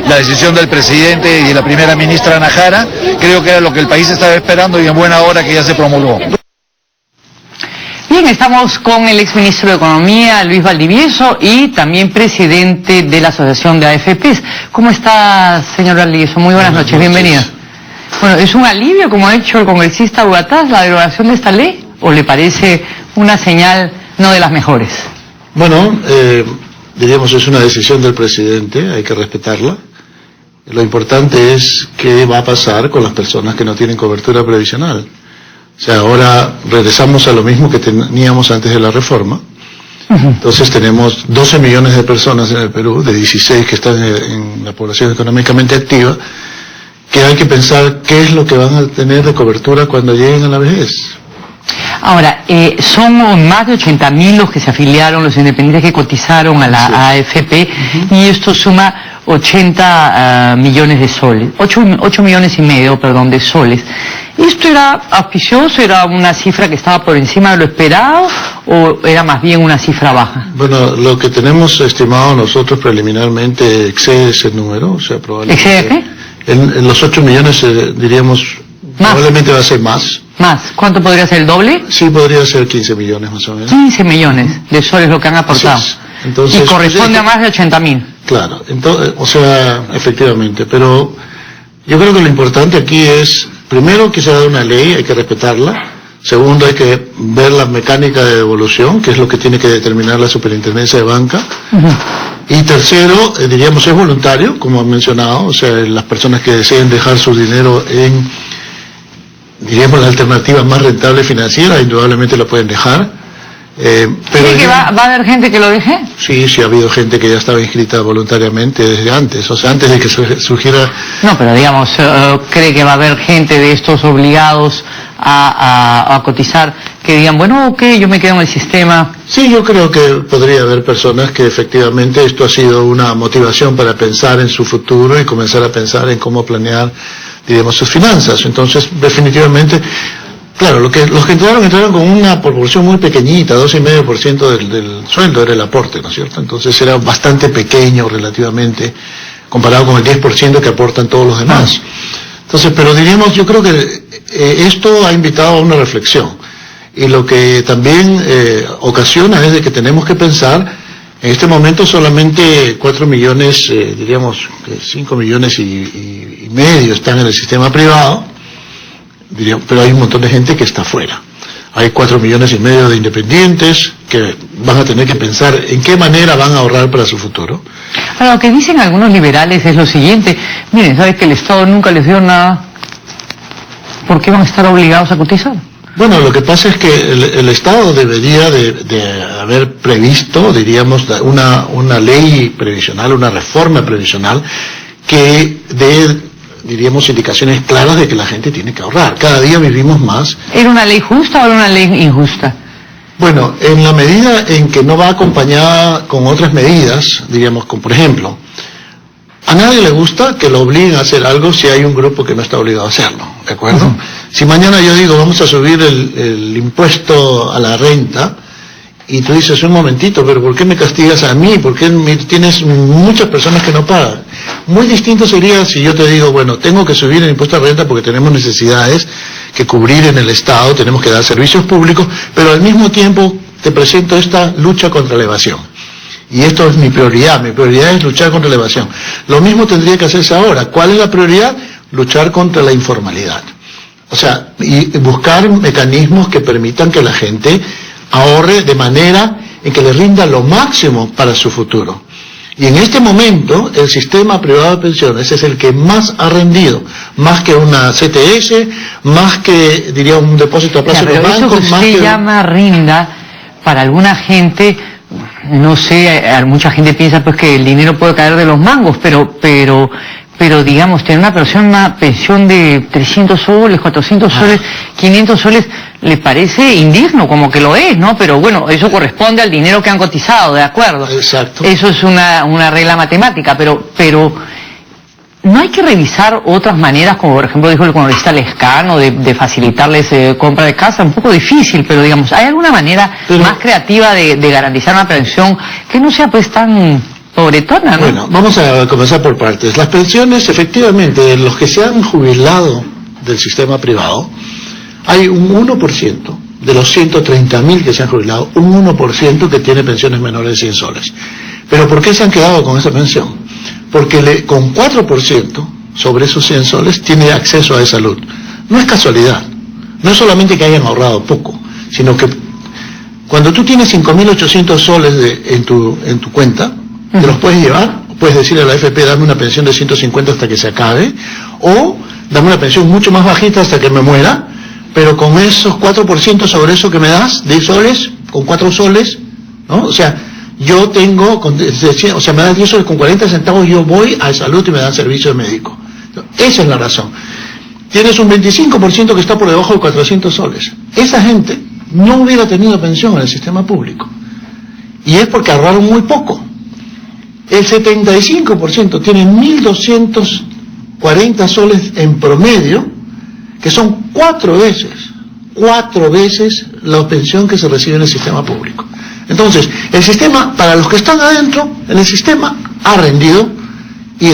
La decisión del presidente y de la primera ministra Najara, creo que era lo que el país estaba esperando y en buena hora que ya se promulgó. Bien, estamos con el exministro de Economía, Luis Valdivieso, y también presidente de la Asociación de AFPs. ¿Cómo está, señor Valdivieso? Muy buenas noches, bienvenido. Bueno, ¿es un alivio, como ha dicho el congresista Huataz, la derogación de esta ley? ¿O le parece una señal no de las mejores? Bueno, diríamos, es una decisión del presidente, hay que respetarla. Lo importante es qué va a pasar con las personas que no tienen cobertura previsional. O sea, ahora regresamos a lo mismo que teníamos antes de la reforma. Entonces tenemos 12 millones de personas en el Perú, de 16 que están en la población económicamente activa, que hay que pensar qué es lo que van a tener de cobertura cuando lleguen a la vejez. Ahora, son más de 80.000 los que se afiliaron, los independientes que cotizaron a la AFP, y esto suma 80 millones de soles, 8 millones y medio, perdón, de soles. ¿Esto era auspicioso, era una cifra que estaba por encima de lo esperado, o era más bien una cifra baja? Bueno, lo que tenemos estimado nosotros preliminarmente excede ese número, o sea, probablemente... ¿Excede qué? En los 8 millones, diríamos, ¿más? Probablemente va a ser más. ¿Más? ¿Cuánto podría ser, el doble? Sí, podría ser 15 millones más o menos. 15 millones de soles lo que han aportado. Entonces, y corresponde a más de 80.000. Claro, entonces, o sea, efectivamente, pero yo creo que lo importante aquí es, primero, que se ha dado una ley, hay que respetarla. Segundo, hay que ver la mecánica de devolución, que es lo que tiene que determinar la Superintendencia de Banca. Y tercero, diríamos, es voluntario, como han mencionado, o sea, las personas que deseen dejar su dinero en, diríamos, la alternativa más rentable financiera, indudablemente lo pueden dejar. Pero ¿Cree que va a haber gente que lo deje? Sí, sí ha habido gente que ya estaba inscrita voluntariamente desde antes, o sea, antes de que surgiera... No, pero digamos, ¿cree que va a haber gente de estos obligados a cotizar que digan, bueno, ok, yo me quedo en el sistema? Sí, yo creo que podría haber personas que efectivamente esto ha sido una motivación para pensar en su futuro y comenzar a pensar en cómo planear, diríamos, sus finanzas. Entonces, definitivamente... Claro, los que entraron con una proporción muy pequeñita, 2,5% del sueldo era el aporte, ¿no es cierto? Entonces era bastante pequeño relativamente, comparado con el 10% que aportan todos los demás. Entonces, pero diríamos, yo creo que esto ha invitado a una reflexión. Y lo que también ocasiona es de que tenemos que pensar, en este momento solamente 4 millones, diríamos, 5 millones y medio están en el sistema privado, pero hay un montón de gente que está fuera. Hay 4 millones y medio de independientes que van a tener que pensar en qué manera van a ahorrar para su futuro. Ahora, lo que dicen algunos liberales es lo siguiente: miren, ¿sabes que el Estado nunca les dio nada? ¿Por qué van a estar obligados a cotizar? Bueno, lo que pasa es que el Estado debería de haber previsto, diríamos, una ley previsional, una reforma previsional que dé, diríamos, indicaciones claras de que la gente tiene que ahorrar. Cada día vivimos más. ¿Era una ley justa o era una ley injusta? Bueno, en la medida en que no va acompañada con otras medidas, diríamos, como por ejemplo, a nadie le gusta que lo obliguen a hacer algo si hay un grupo que no está obligado a hacerlo, ¿de acuerdo? Si mañana yo digo, vamos a subir el impuesto a la renta, y tú dices, un momentito, pero ¿por qué me castigas a mí? ¿Por qué tienes muchas personas que no pagan? Muy distinto sería si yo te digo, bueno, tengo que subir el impuesto a renta porque tenemos necesidades que cubrir en el Estado, tenemos que dar servicios públicos, pero al mismo tiempo te presento esta lucha contra la evasión. Y esto es mi prioridad es luchar contra la evasión. Lo mismo tendría que hacerse ahora. ¿Cuál es la prioridad? Luchar contra la informalidad. O sea, y buscar mecanismos que permitan que la gente ahorre de manera en que le rinda lo máximo para su futuro. Y en este momento, el sistema privado de pensiones es el que más ha rendido, más que una CTS, más que, diría, un depósito a plazo de banco. Eso que usted llama rinda, para alguna gente, no sé, mucha gente piensa pues que el dinero puede caer de los mangos, pero digamos, tener una pensión de 300 soles, 400 soles, 500 soles, le parece indigno, como que lo es, ¿no? Pero bueno, eso corresponde al dinero que han cotizado, ¿de acuerdo? Exacto. Eso es una regla matemática, pero ¿no hay que revisar otras maneras, como por ejemplo dijo el congresista Lescano, de facilitarles compra de casa? Un poco difícil, pero digamos, ¿hay alguna manera más creativa de garantizar una pensión que no sea pues tan pobretona, ¿no? Bueno, vamos a comenzar por partes. Las pensiones, efectivamente, de los que se han jubilado del sistema privado, hay un 1% de los 130.000 que se han jubilado, un 1% que tiene pensiones menores de 100 soles. ¿Pero por qué se han quedado con esa pensión? Porque con 4% sobre esos 100 soles tiene acceso a esa salud. No es casualidad, no es solamente que hayan ahorrado poco, sino que cuando tú tienes 5.800 soles en tu cuenta, te los puedes llevar, puedes decirle a la AFP, dame una pensión de 150 hasta que se acabe, o dame una pensión mucho más bajita hasta que me muera, pero con esos 4% sobre eso que me das, 10 soles, con 4 soles, ¿no? O sea, yo tengo, o sea, me das 10 soles con 40 centavos, yo voy a salud y me dan servicio médico. Esa es la razón. Tienes un 25% que está por debajo de 400 soles.Esa gente no hubiera tenido pensión en el sistema público. Y es porque ahorraron muy poco. El 75% tiene 1.240 soles en promedio, que son 4 veces la pensión que se recibe en el sistema público. Entonces, el sistema, para los que están adentro, en el sistema ha rendido, y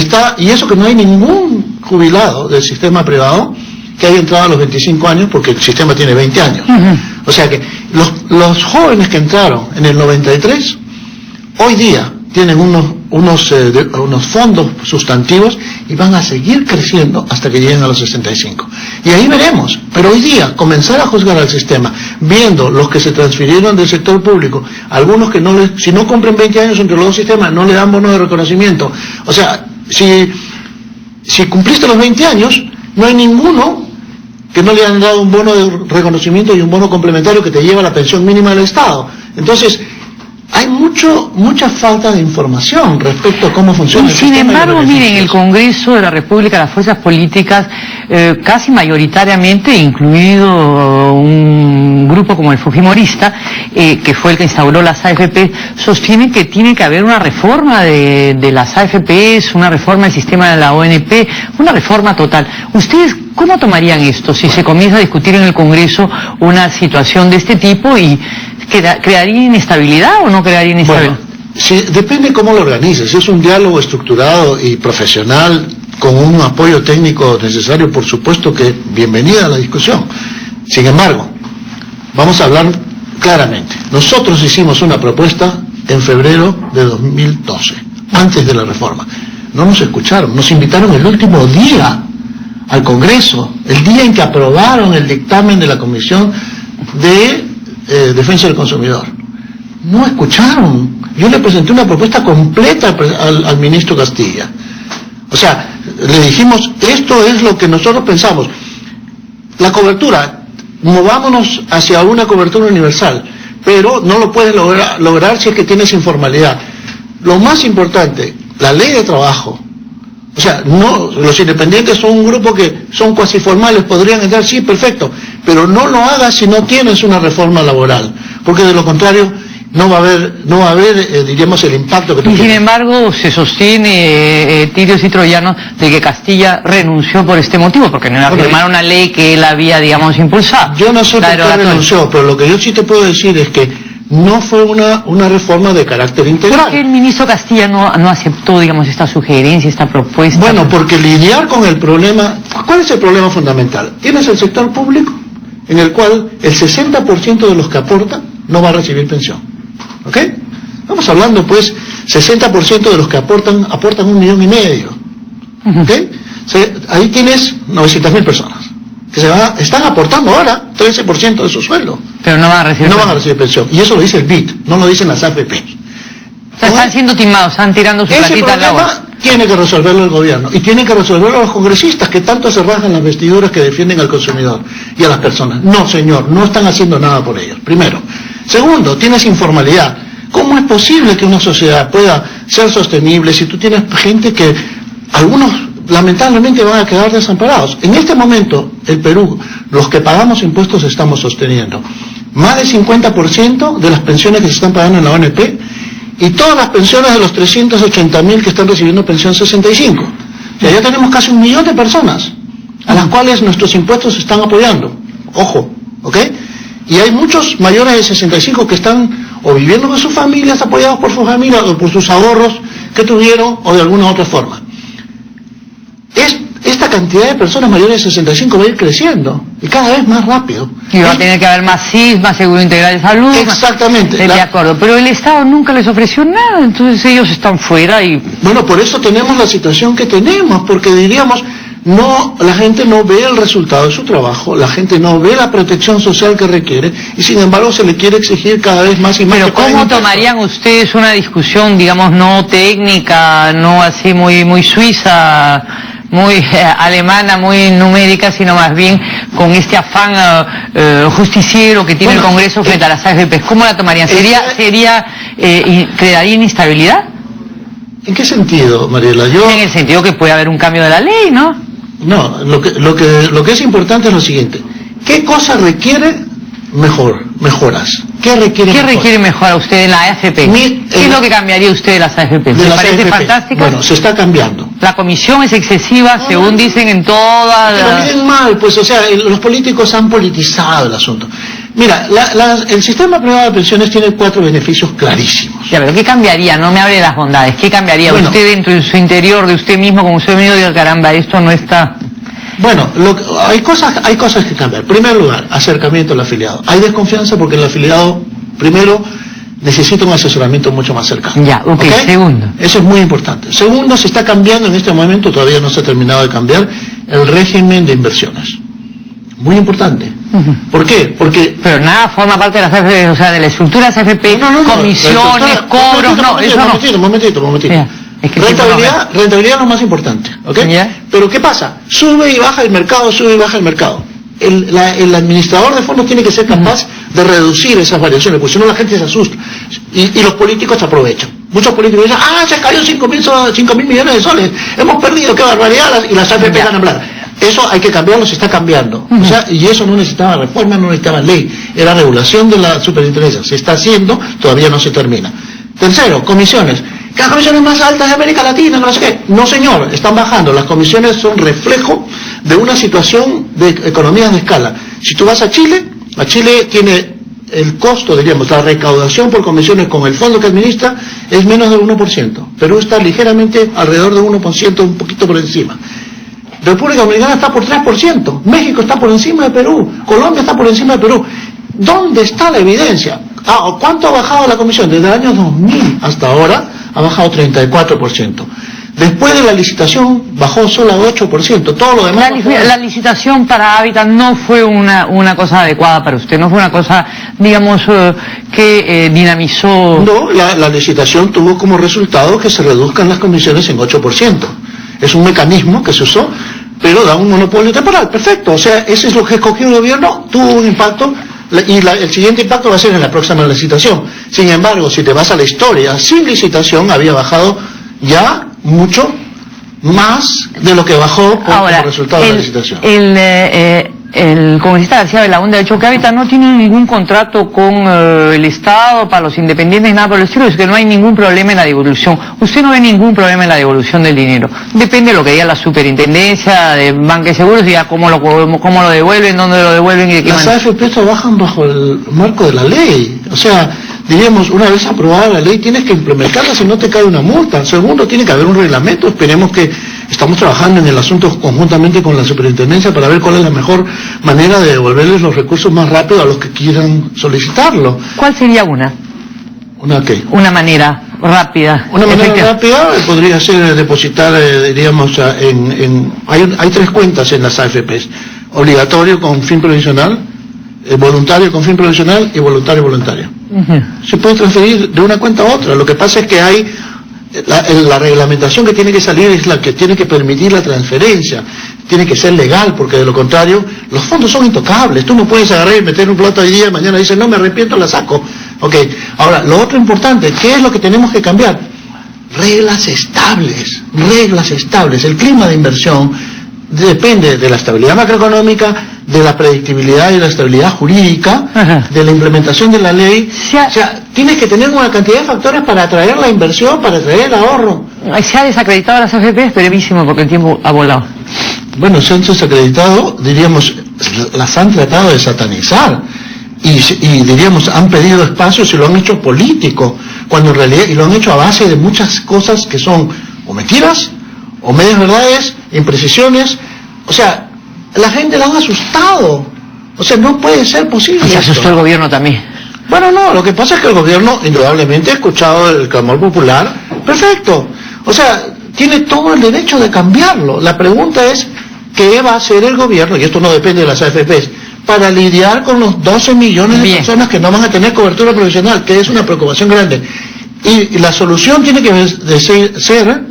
eso que no hay ningún jubilado del sistema privado que haya entrado a los 25 años, porque el sistema tiene 20 años. O sea que los jóvenes que entraron en el 93, hoy día tienen unos fondos sustantivos y van a seguir creciendo hasta que lleguen a los 65. Y ahí veremos. Pero hoy día, comenzar a juzgar al sistema, viendo los que se transfirieron del sector público, algunos que si no cumplen 20 años entre los dos sistemas, no le dan bono de reconocimiento. O sea, si cumpliste los 20 años, no hay ninguno que no le han dado un bono de reconocimiento y un bono complementario que te lleva a la pensión mínima del Estado. Entonces, hay mucha falta de información respecto a cómo funciona el sistema. Sin embargo, miren, el Congreso de la República, las fuerzas políticas, casi mayoritariamente, incluido un grupo como el Fujimorista, que fue el que instauró las AFP, sostienen que tiene que haber una reforma de las AFPs, una reforma del sistema de la ONP, una reforma total. ¿Ustedes cómo tomarían esto si se comienza a discutir en el Congreso una situación de este tipo y crearía inestabilidad o no crearía inestabilidad? Bueno, sí, depende cómo lo organices. Si es un diálogo estructurado y profesional con un apoyo técnico necesario, por supuesto que bienvenida a la discusión. Sin embargo, vamos a hablar claramente. Nosotros hicimos una propuesta en febrero de 2012, antes de la reforma. No nos escucharon, nos invitaron el último día al Congreso, el día en que aprobaron el dictamen de la Comisión de Defensa del Consumidor. No escucharon. Yo le presenté una propuesta completa al ministro Castilla. O sea, le dijimos, esto es lo que nosotros pensamos. La cobertura, movámonos hacia una cobertura universal, pero no lo puedes lograr si es que tienes informalidad. Lo más importante, la ley de trabajo. O sea, no, los independientes son un grupo que son cuasi formales, podrían entrar, sí, perfecto, pero no lo hagas si no tienes una reforma laboral, porque de lo contrario no va a haber diríamos, el impacto que tú tienes. Sin embargo, se sostiene, tirios y troyanos, de que Castilla renunció por este motivo, porque no iba a firmar una ley que él había, digamos, impulsado. Yo no sé por qué renunció, pero lo que yo sí te puedo decir es que no fue una reforma de carácter integral. ¿Por qué el ministro Castilla no aceptó, digamos, esta sugerencia, esta propuesta? Bueno, porque lidiar con el problema... ¿Cuál es el problema fundamental? Tienes el sector público, en el cual el 60% de los que aportan no va a recibir pensión. ¿Ok? Estamos hablando, pues, 60% de los que aportan 1,5 millones. ¿Ok? Ahí tienes 900.000 personas que están aportando ahora 13% de su sueldo. Pero no van a recibir pensión. Y eso lo dice el BID, no lo dicen las AFP. O sea, están siendo timados, están tirando su platita al agua. Tiene que resolverlo el gobierno. Y tienen que resolverlo los congresistas que tanto se rajan las vestiduras que defienden al consumidor y a las personas. No, señor, no están haciendo nada por ellos. Primero. Segundo, tienes informalidad. ¿Cómo es posible que una sociedad pueda ser sostenible si tú tienes gente que algunos lamentablemente van a quedar desamparados? En este momento, el Perú, los que pagamos impuestos estamos sosteniendo más del 50% de las pensiones que se están pagando en la ONP y todas las pensiones de los 380.000 que están recibiendo pensión 65. O sea, ya tenemos casi 1 millón de personas a las cuales nuestros impuestos están apoyando. Ojo, ¿ok? Y hay muchos mayores de 65 que están o viviendo con sus familias, apoyados por su familia o por sus ahorros, que tuvieron o de alguna otra forma. Esta cantidad de personas mayores de 65 va a ir creciendo y cada vez más rápido. Y va a tener que haber más CIS, más seguro integral de salud. Exactamente. De acuerdo, pero el Estado nunca les ofreció nada, entonces ellos están fuera y... Bueno, por eso tenemos la situación que tenemos, porque diríamos, no, la gente no ve el resultado de su trabajo, la gente no ve la protección social que requiere y sin embargo se le quiere exigir cada vez más y más. Pero ¿cómo tomarían ustedes una discusión, digamos, no técnica, no así muy suiza, muy alemana, muy numérica, sino más bien con este afán justiciero que tiene el Congreso frente a las AFPs? ¿Cómo la tomarían? ¿Crearía inestabilidad? ¿En qué sentido, Mariela? En el sentido que puede haber un cambio de la ley, ¿no? No, lo que es importante es lo siguiente. ¿Qué cosa requiere mejoras? ¿Qué requiere mejorar usted en la AFP? ¿Qué es lo que cambiaría usted de las AFP? ¿Le parece fantástica? Bueno, se está cambiando. La comisión es excesiva, según dicen en todas... Pero miren mal, pues, o sea, los políticos han politizado el asunto. Mira, el sistema privado de pensiones tiene 4 beneficios clarísimos. Ya, pero ¿qué cambiaría? No me hable de las bondades. ¿Qué cambiaría usted dentro de su interior, de usted mismo, como usted mismo diga, caramba, esto no está... Bueno, hay cosas que cambiar. En primer lugar, acercamiento al afiliado. Hay desconfianza porque el afiliado, primero, necesita un asesoramiento mucho más cercano. Ya, ¿okay? Segundo. Eso es muy importante. Segundo, se está cambiando en este momento, todavía no se ha terminado de cambiar, el régimen de inversiones. Muy importante. ¿Por qué? Porque... Pero nada forma parte de las AFP, o sea, de la estructura de las AFP, comisiones, cobros, Un momentito. Yeah. Es que rentabilidad es lo más importante, ¿ok? Yeah. Pero ¿qué pasa? Sube y baja el mercado. El administrador de fondos tiene que ser capaz de reducir esas variaciones, porque si no la gente se asusta. Y los políticos se aprovechan. Muchos políticos dicen, se cayó 5.000 millones de soles, hemos perdido, qué barbaridad, y las AFP ganan plata. Eso hay que cambiarlo, se está cambiando. O sea, y eso no necesitaba reforma, no necesitaba ley, era regulación de la superintendencia. Se está haciendo, todavía no se termina. Tercero, comisiones. Que las comisiones más altas de América Latina, no sé qué. No, señor, están bajando. Las comisiones son reflejo de una situación de economías de escala. Si tú vas a Chile tiene el costo, diríamos, la recaudación por comisiones con el fondo que administra es menos del 1%. Perú está ligeramente alrededor del 1%, un poquito por encima. República Dominicana está por 3%, México está por encima de Perú, Colombia está por encima de Perú. ¿Dónde está la evidencia? ¿Cuánto ha bajado la comisión? Desde el año 2000 hasta ahora ha bajado 34%. Después de la licitación bajó solo a 8%, todo lo demás... La licitación para Hábitat no fue una cosa adecuada para usted, no fue una cosa, digamos, que dinamizó... No, la licitación tuvo como resultado que se reduzcan las comisiones en 8%. Es un mecanismo que se usó, pero da un monopolio temporal, perfecto. O sea, ese es lo que escogió el gobierno, tuvo un impacto, y el siguiente impacto va a ser en la próxima licitación. Sin embargo, si te vas a la historia, sin licitación había bajado ya mucho más de lo que bajó como resultado de la licitación. El congresista García Belaúnde ha dicho que Hábitat no tiene ningún contrato con el Estado para los independientes, nada por el estilo, es que no hay ningún problema en la devolución. Usted no ve ningún problema en la devolución del dinero. Depende de lo que diga la superintendencia de Banca y Seguros, diga cómo lo devuelven, dónde lo devuelven y de qué manera. Las AFP trabajan bajo el marco de la ley. O sea, diríamos, una vez aprobada la ley tienes que implementarla, si no te cae una multa. Segundo, tiene que haber un reglamento. Esperemos que estamos trabajando en el asunto conjuntamente con la superintendencia para ver cuál es la mejor manera de devolverles los recursos más rápido a los que quieran solicitarlo. ¿Cuál sería una? ¿Una qué? Una manera rápida. Una manera rápida podría ser depositar, diríamos, hay 3 cuentas en las AFPs. Obligatorio con fin provisional, voluntario con fin provisional y voluntario. Se puede transferir de una cuenta a otra. Lo que pasa es que hay la reglamentación que tiene que salir es la que tiene que permitir la transferencia, tiene que ser legal, porque de lo contrario los fondos son intocables. Tú no puedes agarrar y meter un plato hoy día y mañana dices no, me arrepiento, la saco. Ahora, lo otro importante, ¿qué es lo que tenemos que cambiar? Reglas estables. El clima de inversión depende de la estabilidad macroeconómica, de la predictibilidad y la estabilidad jurídica, de la implementación de la ley. O sea, tienes que tener una cantidad de factores para atraer la inversión, para atraer el ahorro. Se ha desacreditado las AFP, es brevísimo porque el tiempo ha volado. Bueno, se han desacreditado, diríamos, las han tratado de satanizar. y diríamos, han pedido espacios y lo han hecho político, cuando en realidad, y lo han hecho a base de muchas cosas que son o mentiras, o medias verdades, imprecisiones. O sea, la gente la han asustado. O sea, no puede ser posible. Y se asustó esto. el gobierno también. Bueno, no, lo que pasa es que el gobierno indudablemente ha escuchado el clamor popular. Perfecto. O sea, tiene todo el derecho de cambiarlo. La pregunta es, ¿qué va a hacer el gobierno? Y esto no depende de las AFPs, para lidiar con los 12 millones de personas que no van a tener cobertura profesional, que es una preocupación grande. Y la solución tiene que ser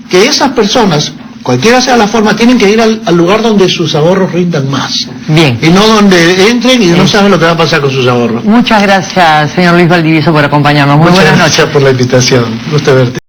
que esas personas, cualquiera sea la forma, tienen que ir al lugar donde sus ahorros rindan más. Bien. Y no donde entren y no saben lo que va a pasar con sus ahorros. Muchas gracias, señor Luis Valdivieso, por acompañarnos. Muy buenas noches. Muchas gracias por la invitación. Gusto verte.